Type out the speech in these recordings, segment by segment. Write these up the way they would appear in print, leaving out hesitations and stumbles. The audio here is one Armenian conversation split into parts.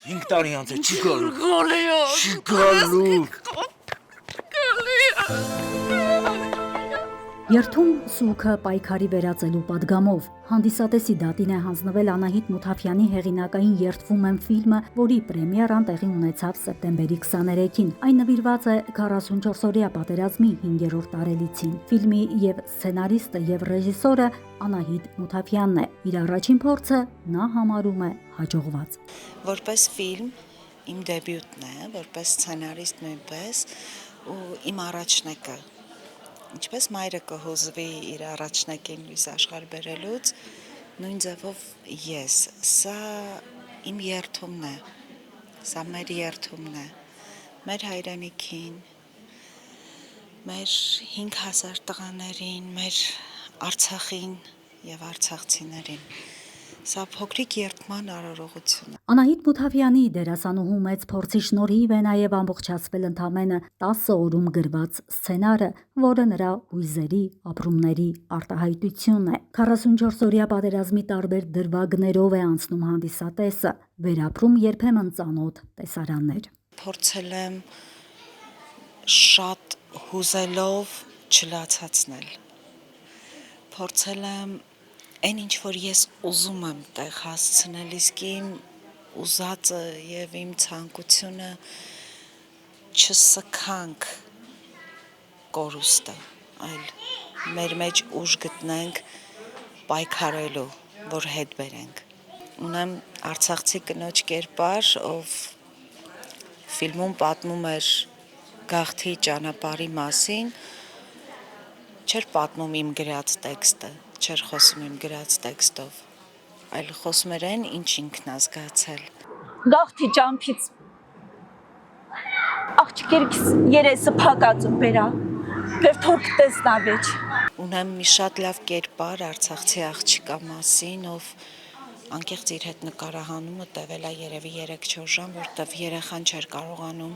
5 տարի անց է, չի գալու։ Գալիա։ Չի գալու։ Երթում սուգը պայքարի վերածելու պատգամով հանդիսատեսի դատին է հանձնվել Անահիտ Մութաֆյանի հեղինակային «Երթվում եմ» ֆիլմը, որի պրեմիերան տեղի ունեցավ սեպտեմբերի 23-ին։ Այն նվիրված է 44-օրյա պատերազմի 5-րդ տարելիցին։ Ֆիլմի եւ սցենարիստը եւ ռեժիսորը Անահիտ Մութաֆյանն է։ Իր առաջին փորձը նա համարում է հաջողված։ Որպես ֆիլմ իմ դեբյուտն է, որպես սցենարիստ նույնպես, ու իմ առաջնակը։ Ինչպես մայրը կհուզվի իր առաջնակին լույս աշխարհ բերելուց, նույն ձևով ես, սա իմ երթումն է, սա մեր երթումն է, մեր հայրենիքին, մեր 5000 տղաներին, մեր Արցախին եւ արցախցիներին, սա փոքրիկ երթման արարողություն է։ Անահիտ Մութաֆյանի դերասանուհու մեծ փորձի շնորհիվ է նաև ամբողջացվել ընդամենը 10 օրում գրված սցենարը, որը նրա հույզերի, ապրումների արտահայտությունն է։ 44-օրյա պատերազմի տարբեր դրվագներով է անցնում հանդիսատեսը, վերապրում երբեմն ծանոթ տեսարաններ։ Փորձել եմ շատ հուզելով չլացացնել։ Փորձել եմ այն ինչ որ ես ուզում եմ տեղ հասցնել, իսկ իմ ուզածը եւ իմ ցանկությունը չսքանք կորուստը, այլ մեր մեջ ուժ գտնենք պայքարելու, որ հետ բերենք։ Ունեմ արցախցի կնոջ կերպար, ով ֆիլմում պատմում էր գաղթի ճանապարհի մասին, չէր պատմում իմ գրած տեքստը, չէր խոսում իմ գրած տեքստով, այլ խոսում էր այն, ինչ ինքն է զգացել։ Գաղթի ճամփից աղջիկերքս երեսը փակած ու բերա, եւ թորք տեսնավեջ։ Ունեմ մի շատ լավ կերպար արցախցի աղջիկա մասին, ով անկեղծ իր հետ նկարահանումը տևել է երևի 3-4 ժամ, որտեվ երեխան չէր կարողանում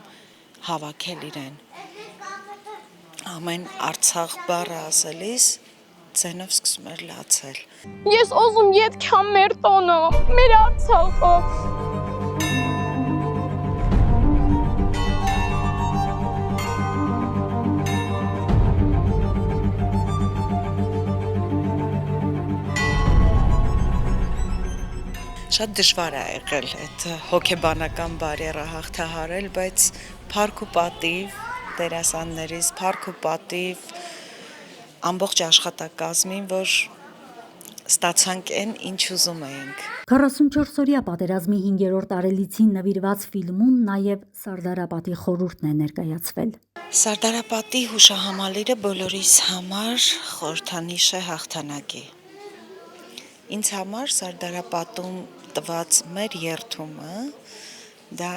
հավաքել իրեն։ Ամեն Արցախ բառը ասելիս ձենով սկսում էր լացել։ Ես ուզում ետքամ մեր տոնը, մեր Արցախը։ Շատ դժվար է եղել այդ հոգեբանական բարիերը հաղթահարել, բայց փառք ու պատիվ դերասաններից, փառք ու պատիվ ամբողջ աշխատակազմին, որ ստացանք այն, ինչ ուզում էինք։ 44-օրյա պատերազմի 5-րդ տարելիցին նվիրված ֆիլմում նաև Սարդարապատի խորհուրդն է ներկայացվել։ Սարդարապատի հուշահամալիրը բոլորիս համար խորհրդանիշ է հաղթանակի։ Ինձ համար Սարդարապատում տված մեր երթումը դա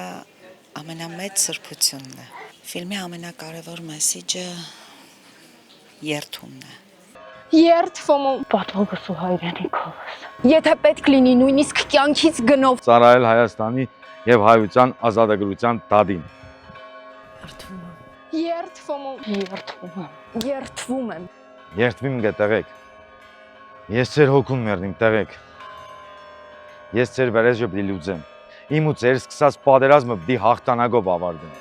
ամենամեծ սրբությունն է։ Ֆիլմի ամենակարևոր մեսիջը երթումն է։ Երթվում եմ պատվովս ու հայրենիքովս։ Եթե պետք լինի նույնիսկ կյանքից գնով ծառայել Հայաստանի եւ հայության ազատագրության դադին։ երթվում եմ։ Երթվում եմ։ Երթվիմ գտեղեք։ Ես ձեր հոգուն մեռնիմ տեղեք։ Ես ձեր վերեժը պիտի լուծեմ։ Իմ ու ձեր սկսած պատերազմը պիտի հաղթանակով ավարտեմ։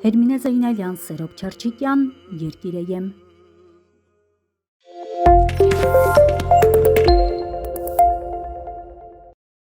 Հերմինե Զեյնալյան, Սերոբ Չարչիկյան, Երկիրը եմ։